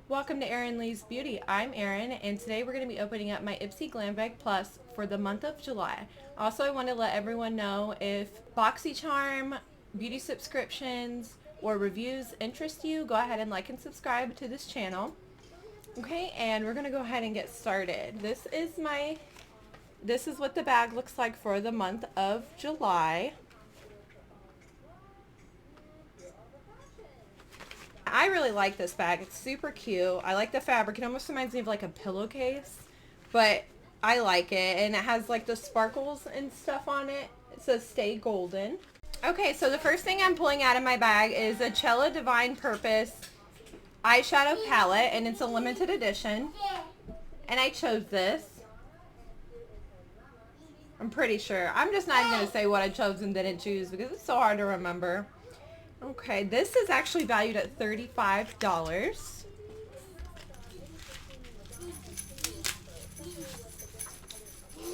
Welcome to Erin Lee's Beauty. I'm Erin, and today we're going to be opening up my Ipsy Glam Bag Plus for the month of July. Also, I want to let everyone know if BoxyCharm, beauty subscriptions, or reviews interest you, go ahead and like and subscribe to this channel. Okay, and we're going to go ahead and get started. This is what the bag looks like for the month of July. I really like this bag. It's super cute. I like the fabric. It almost reminds me of like a pillowcase, but I like it. And it has like the sparkles and stuff on it. It says Stay Golden. Okay, so the first thing I'm pulling out of my bag is a Cella Divine Purpose eyeshadow palette, and it's a limited edition. And I chose this. I'm pretty sure. I'm just not even going to say what I chose and didn't choose because it's so hard to remember. Okay, this is actually valued at $35.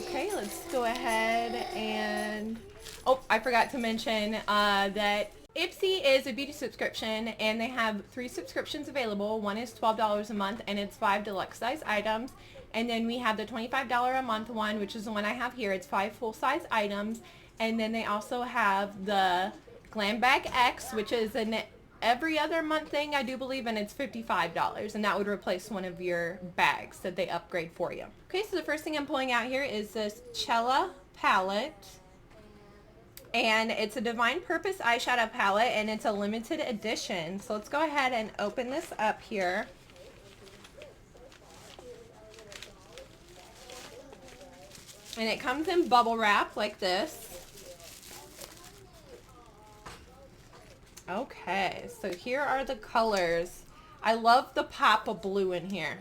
Okay, let's go ahead and... Oh, I forgot to mention that Ipsy is a beauty subscription, and they have 3 subscriptions available. One is $12 a month, and it's 5 deluxe size items. And then we have the $25 a month one, which is the one I have here. It's 5 full size items. And then they also have the Glam Bag X, which is an every other month thing, I do believe, and it's $55, and that would replace one of your bags that they upgrade for you. Okay, so the first thing I'm pulling out here is this Cella palette, and it's a Divine Purpose eyeshadow palette, and it's a limited edition. So let's go ahead and open this up here. And it comes in bubble wrap like this. Okay, so here are the colors. I love the pop of blue in here.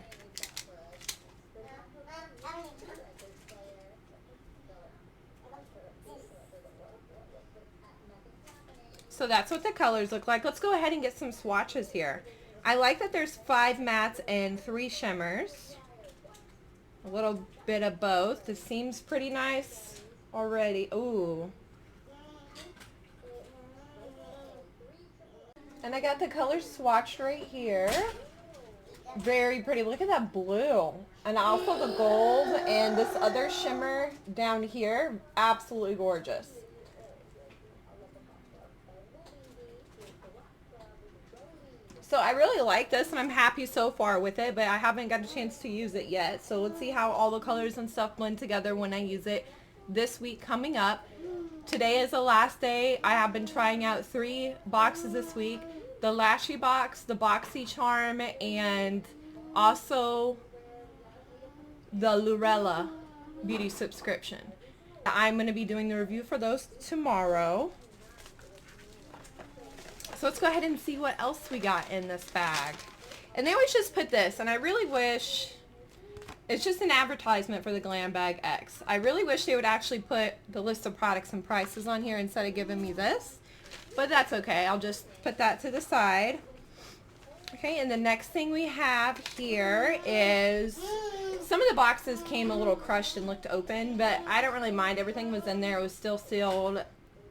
So that's what the colors look like. Let's go ahead and get some swatches here. I like that there's 5 mattes and 3 shimmers. A little bit of both. This seems pretty nice already. Ooh. And I got the colors swatched right here. Very pretty. Look at that blue. And also the gold and this other shimmer down here. Absolutely gorgeous. So I really like this, and I'm happy so far with it, but I haven't got a chance to use it yet. So let's see how all the colors and stuff blend together when I use it this week coming up. Today is the last day. I have been trying out 3 boxes this week. The Lashy box, the BoxyCharm, and also the Lurella beauty subscription. I'm going to be doing the review for those tomorrow. So let's go ahead and see what else we got in this bag. And they always just put this, and I really wish... It's just an advertisement for the Glam Bag X. I really wish they would actually put the list of products and prices on here instead of giving me this. But that's okay. I'll just put that to the side. Okay, and the next thing we have here is... Some of the boxes came a little crushed and looked open, but I don't really mind. Everything was in there. It was still sealed.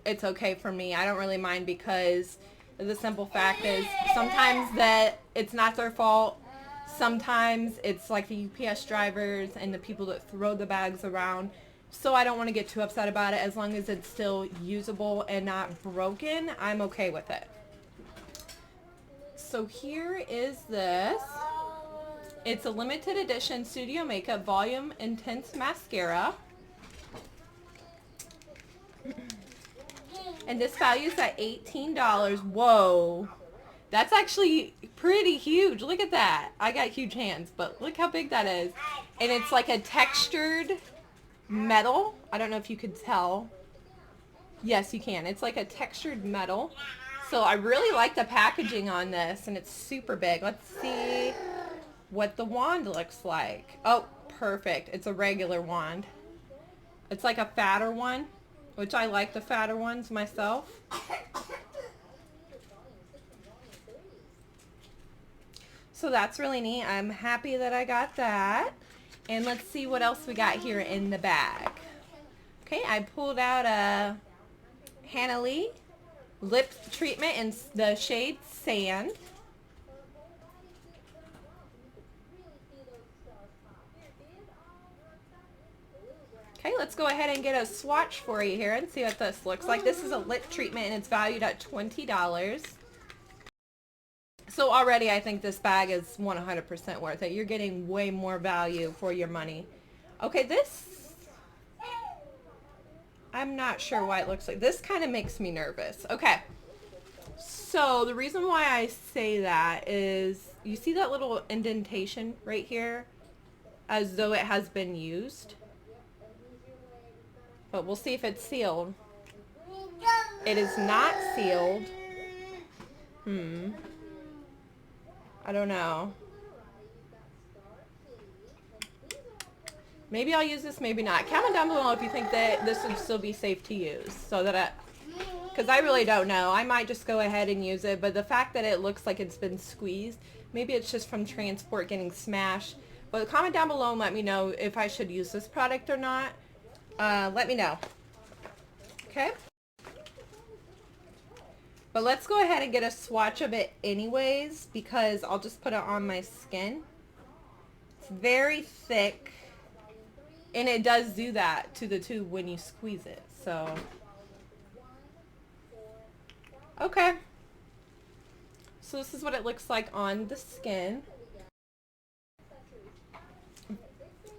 It's okay for me. I don't really mind because the simple fact is sometimes that it's not their fault. Sometimes it's like the UPS drivers and the people that throw the bags around. So I don't want to get too upset about it. As long as it's still usable and not broken, I'm okay with it. So here is this. It's a limited edition Studio Makeup Volume Intense Mascara. And this values at $18. Whoa. That's actually pretty huge. Look at that. I got huge hands, but look how big that is. And it's like a textured metal. I don't know if you could tell. Yes, you can. It's like a textured metal. So I really like the packaging on this, and it's super big. Let's see what the wand looks like. Oh, perfect. It's a regular wand. It's like a fatter one, which I like the fatter ones myself. So that's really neat. I'm happy that I got that. And let's see what else we got here in the bag. Okay, I pulled out a Hannah Lee lip treatment in the shade Sand. let's go ahead and get a swatch for you here and see what this looks like. This is a lip treatment and it's valued at $20. So already I think this bag is 100% worth it. You're getting way more value for your money. Okay, this, I'm not sure why it looks like this. Kind of makes me nervous. Okay, so the reason why I say that is you see that little indentation right here as though it has been used, but we'll see if it's sealed. It is not sealed. I don't know. Maybe I'll use this, maybe not. Comment down below if you think that this would still be safe to use, so that because I really don't know. I might just go ahead and use it, but the fact that it looks like it's been squeezed, maybe it's just from transport getting smashed. But comment down below and let me know if I should use this product or not. Let me know. Okay? But let's go ahead and get a swatch of it anyways, because I'll just put it on my skin. It's very thick, and it does do that to the tube when you squeeze it. So, okay. So this is what it looks like on the skin.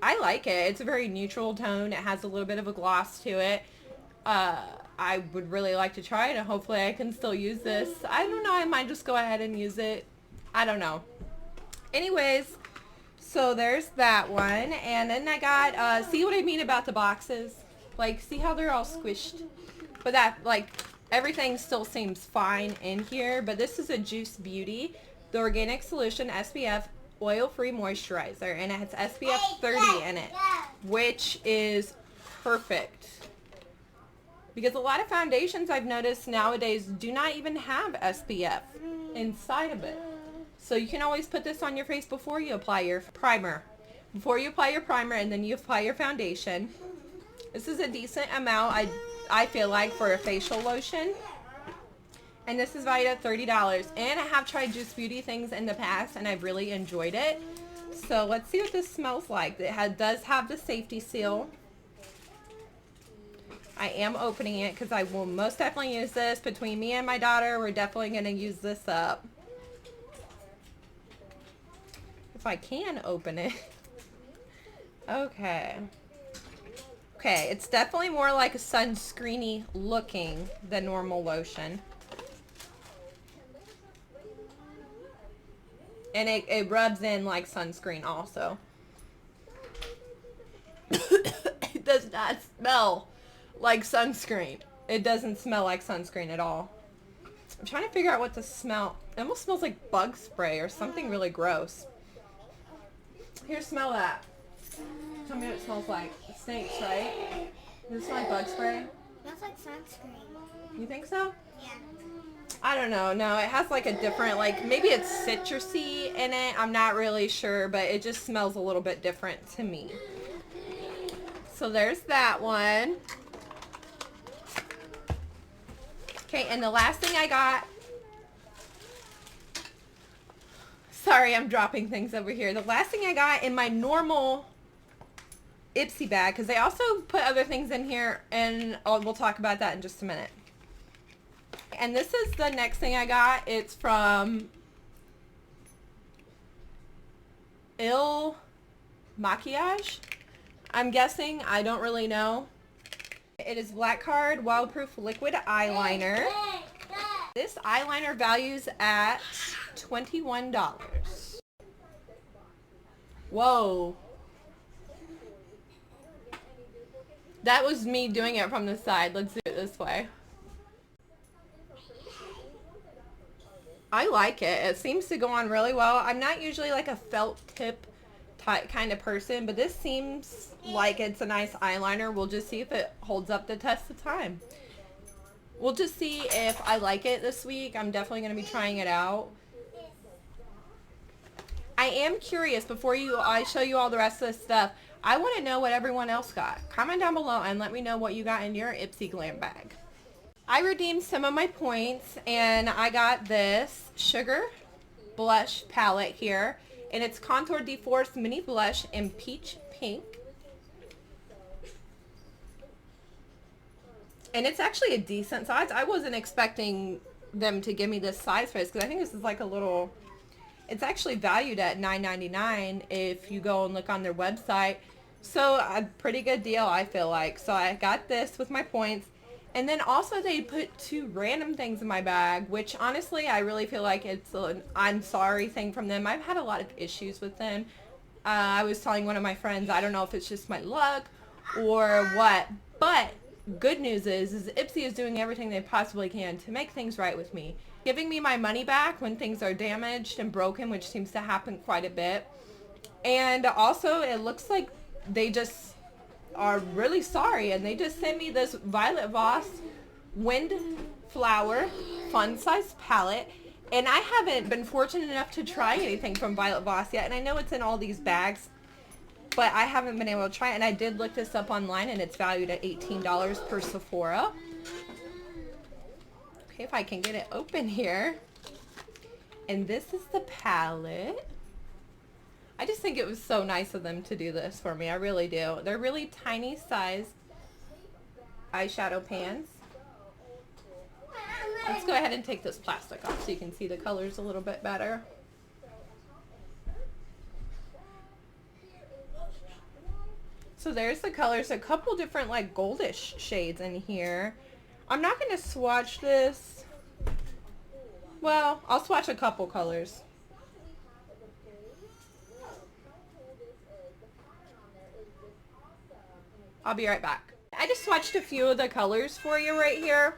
I like it. It's a very neutral tone. It has a little bit of a gloss to it. I would really like to try it, and hopefully I can still use this. I don't know. I might just go ahead and use it. I don't know. Anyways, so there's that one. And then I got, see what I mean about the boxes? Like, see how they're all squished? But that, like, everything still seems fine in here. But this is a Juice Beauty, the Organic Solution SPF Oil-Free Moisturizer. And it has SPF 30 in it, which is perfect. Because a lot of foundations I've noticed nowadays do not even have SPF inside of it. So you can always put this on your face before you apply your primer. Before you apply your primer and then you apply your foundation. This is a decent amount, I feel like, for a facial lotion. And this is valued at $30. And I have tried Juice Beauty things in the past and I've really enjoyed it. So let's see what this smells like. It does have the safety seal. I am opening it because I will most definitely use this. Between me and my daughter, we're definitely going to use this up. If I can open it. Okay. Okay, it's definitely more like a sunscreeny looking than normal lotion. And it rubs in like sunscreen also. It does not smell like sunscreen. It doesn't smell like sunscreen at all. I'm trying to figure out what to smell. It almost smells like bug spray or something really gross. Here, smell that. Tell me what it smells like. It stinks, right? Does it smell like bug spray? It smells like sunscreen. You think so? Yeah. I don't know. No, it has like a different, like, maybe it's citrusy in it. I'm not really sure, but it just smells a little bit different to me. So there's that one. Okay, and the last thing I got, sorry, I'm dropping things over here. The last thing I got in my normal Ipsy bag, because they also put other things in here, and we'll talk about that in just a minute. And this is the next thing I got. It's from Il Maquillage. I'm guessing. I don't really know. It is Black Card Wildproof Liquid Eyeliner. This eyeliner values at $21. Whoa. That was me doing it from the side. Let's do it this way. I like it. It seems to go on really well. I'm not usually like a felt tip type kind of person, but this seems like it's a nice eyeliner. We'll just see if it holds up the test of time. We'll just see if I like it this week. I'm definitely going to be trying it out. I am curious, before I show you all the rest of this stuff, I want to know what everyone else got. Comment down below and let me know what you got in your Ipsy Glam Bag. I redeemed some of my points, and I got this Sugar Blush palette here, and it's Contour de Force Mini Blush in Peach Pink. And it's actually a decent size. I wasn't expecting them to give me this size for this because I think this is like a little, it's actually valued at $9.99 if you go and look on their website. So a pretty good deal, I feel like. So I got this with my points. And then also they put 2 random things in my bag, which honestly I really feel like it's an I'm sorry thing from them. I've had a lot of issues with them. I was telling one of my friends, I don't know if it's just my luck or what, but good news is Ipsy is doing everything they possibly can to make things right with me. Giving me my money back when things are damaged and broken, which seems to happen quite a bit. And also it looks like they just are really sorry, and they just sent me this Violet Voss Windflower Fun Size Palette. And I haven't been fortunate enough to try anything from Violet Voss yet, and I know it's in all these bags, but I haven't been able to try it. And I did look this up online, and it's valued at $18 per Sephora. Okay, if I can get it open here. And this is the palette. I just think it was so nice of them to do this for me. I really do. They're really tiny size eyeshadow pans. Let's go ahead and take this plastic off so you can see the colors a little bit better. So there's the colors, a couple different like goldish shades in here. I'm not going to swatch this. Well, I'll swatch a couple colors. I'll be right back. I just swatched a few of the colors for you right here.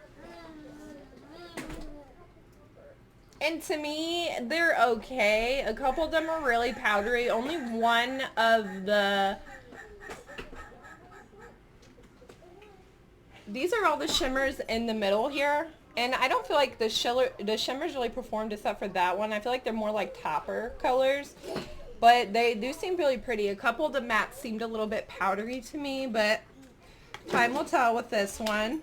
And to me, they're okay. A couple of them are really powdery. Only one of the... These are all the shimmers in the middle here. And I don't feel like the shimmers really performed except for that one. I feel like they're more like topper colors. But they do seem really pretty. A couple of the mattes seemed a little bit powdery to me, but time will tell with this one.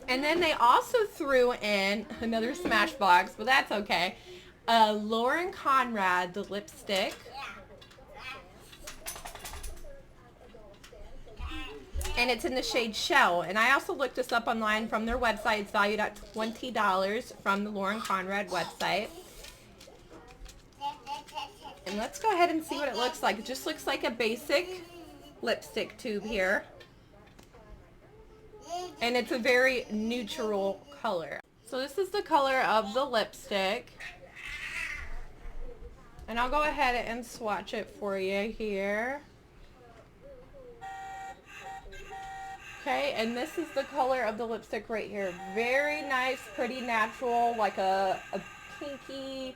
And then they also threw in another Smashbox, but that's okay. Lauren Conrad, the lipstick. And it's in the shade Shell. And I also looked this up online from their website. It's valued at $20 from the Lauren Conrad website. And let's go ahead and see what it looks like. It just looks like a basic lipstick tube here. And it's a very neutral color. So this is the color of the lipstick. And I'll go ahead and swatch it for you here. Okay, and this is the color of the lipstick right here. Very nice, pretty natural, like a pinky,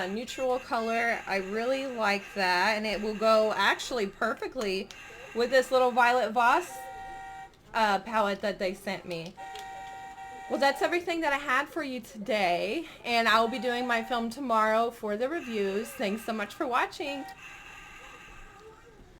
neutral color. I really like that, and it will go actually perfectly with this little Violet Voss palette that they sent me. Well, that's everything that I had for you today, and I will be doing my film tomorrow for the reviews. Thanks so much for watching.